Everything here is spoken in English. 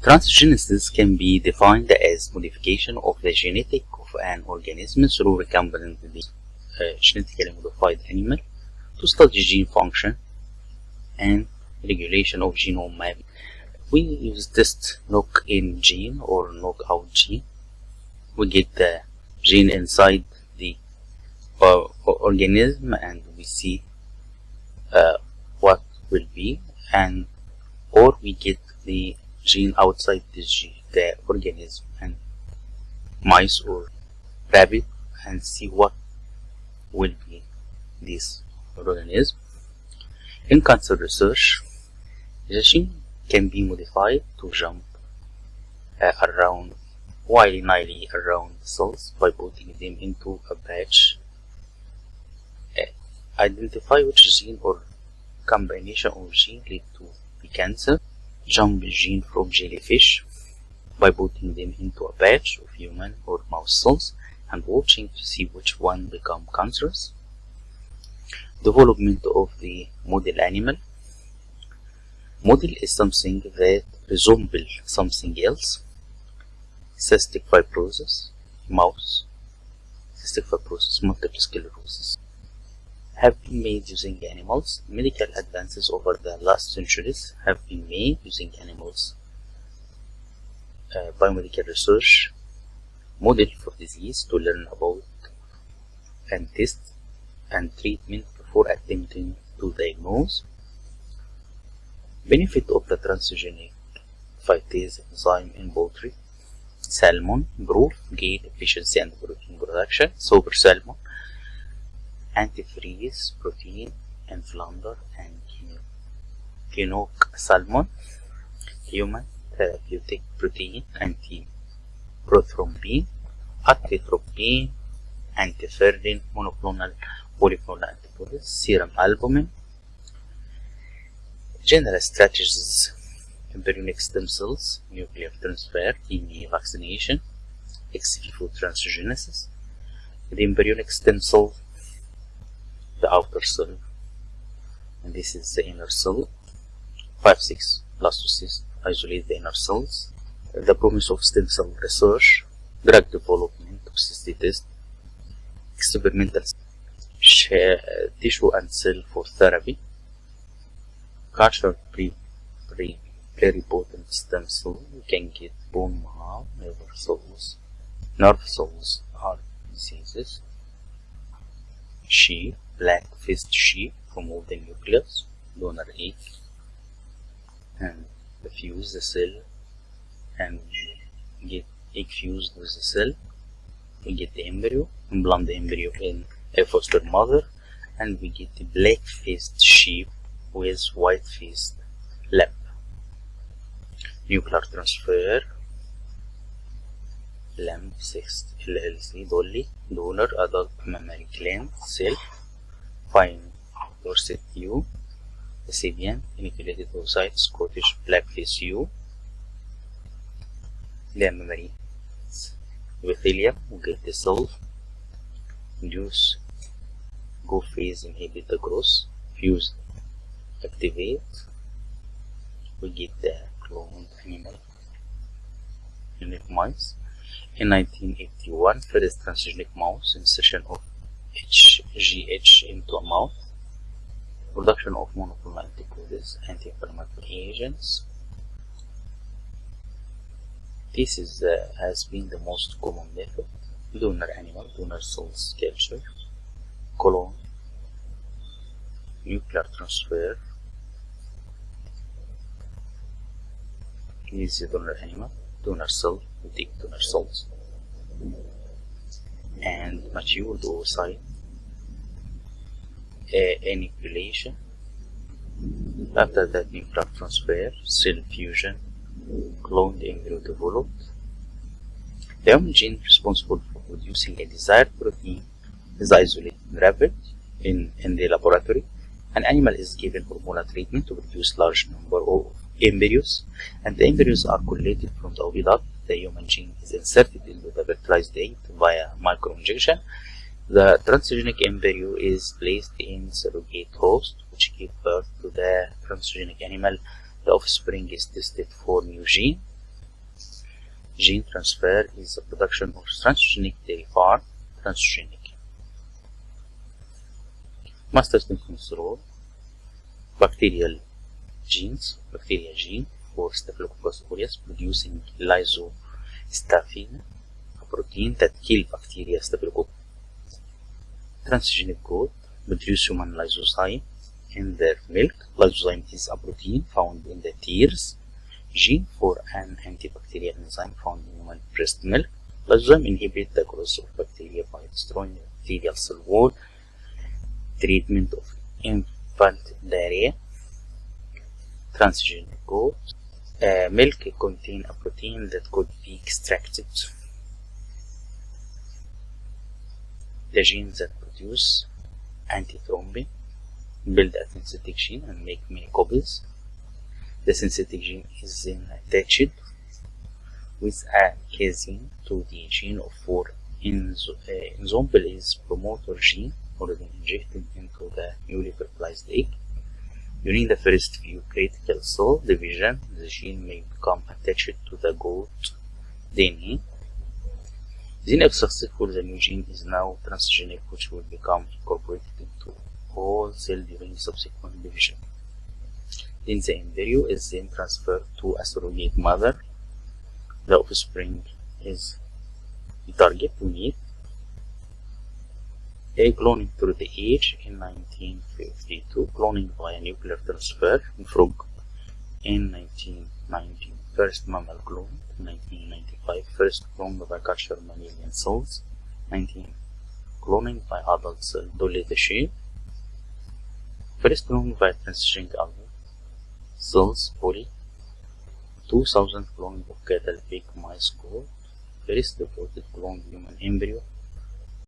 Transgenesis can be defined as modification of the genetic of an organism through recombinant the genetically modified animal to study gene function and regulation of genome mapping. We use test knock-in gene or knockout gene. We get the gene inside the organism and we see what will be, and or we get the gene outside the organism and mice or rabbit and see what will be this organism. In cancer research, the gene can be modified to jump around willy-nilly around cells by putting them into a batch. Identify which gene or combination of gene lead to the cancer. Jump gene from jellyfish by putting them into a batch of human or mouse cells and watching to see which one become cancerous. Development of the model animal. Model is something that resembles something else. Cystic fibrosis, mouse, cystic fibrosis, multiple sclerosis have been made using animals. Medical advances over the last centuries have been made using animals. Biomedical research model for disease to learn about and test and treatment before attempting to diagnose. Benefit of the transgenic phytase enzyme in poultry. Salmon growth, gain efficiency and protein production. Sober salmon, antifreeze protein and flounder and quinoa salmon, human therapeutic protein, anti-prothrombin, atitropine, antiferrin, monoclonal polyclonal antibodies, serum albumin. General strategies: embryonic stem cells, nuclear transfer, DNA vaccination, ex vivo transgenesis. The embryonic stem cell, the outer cell, and this is the inner cell. 5-6 blastocysts isolate the inner cells. The promise of stem cell research, drug development, toxicity test, experimental tissue and cell for therapy, culture pluripotent stem cell. You can get bone marrow, nerve cells, heart diseases, sheep, black-faced sheep, remove the nucleus, donor egg, and fuse the cell and get egg fused with the cell. We get the embryo, implant the embryo in a foster mother, and we get the black-faced sheep with white-faced lamb. Nuclear transfer, lamb 6 LLC, dolly, donor, adult mammary gland cell, fine dorset ewe, recipient, inoculated oocyte, Scottish black-faced ewe, lamb mammary epithelium, we get the cell, induce, go phase, inhibit the growth, fuse, activate, we get the cloned animal, unique mice. In 1981, first transgenic mouse insertion of HGH into a mouth, production of monoclonal antibodies, anti-inflammatory agents. This has been the most common method. Donor animal, donor cells culture, clone, nuclear transfer. This is donor animal, donor cell, we take donor cells, and matured oocyte, inoculation. After that, nuclear transfer, cell fusion, cloned embryo developed. The human gene responsible for producing a desired protein is isolated and wrapped in the laboratory. An animal is given hormonal treatment to produce large number of embryos, and the embryos are collated from the oviduct. The human gene is inserted into the fertilized egg via microinjection. The transgenic embryo is placed in surrogate host, which give birth to the transgenic animal. The offspring is tested for new gene. Gene transfer is the production of transgenic dairy farm. Transgenic. Master control bacterial genes, bacteria gene for Staphylococcus aureus producing lysostaphyne, a protein that kill bacteria Staphylococcus. Transgenic goat produce human lysozyme in their milk. Lysozyme is a protein found in the tears gene for an antibacterial enzyme found in human breast milk. Lysozyme inhibit the growth of bacteria by destroying the bacterial cell wall. Treatment of infant diarrhea. Transgenic goat milk contain a protein that could be extracted. The genes that produce antithrombin build a synthetic gene and make many copies. The synthetic gene is then attached with a casein to the gene for enzyme promoter gene already injected into the newly fertilized egg. During the first few critical cell division, the gene may become attached to the goat DNA. Then, if successful, the new gene is now transgenic, which will become incorporated into all cells during subsequent division. Then the embryo is then transferred to a surrogate mother. The offspring is the target we need. A cloning through the age in 1952, cloning via nuclear transfer in frog in 1990, first mammal clone in 1995, first clone by culture mammalian cells, 19 cloning by adult cell Dolly the sheep, first clone by transgenic algae cells poly, 2000 cloning of cattle, pig, mice, goat, first reported cloned human embryo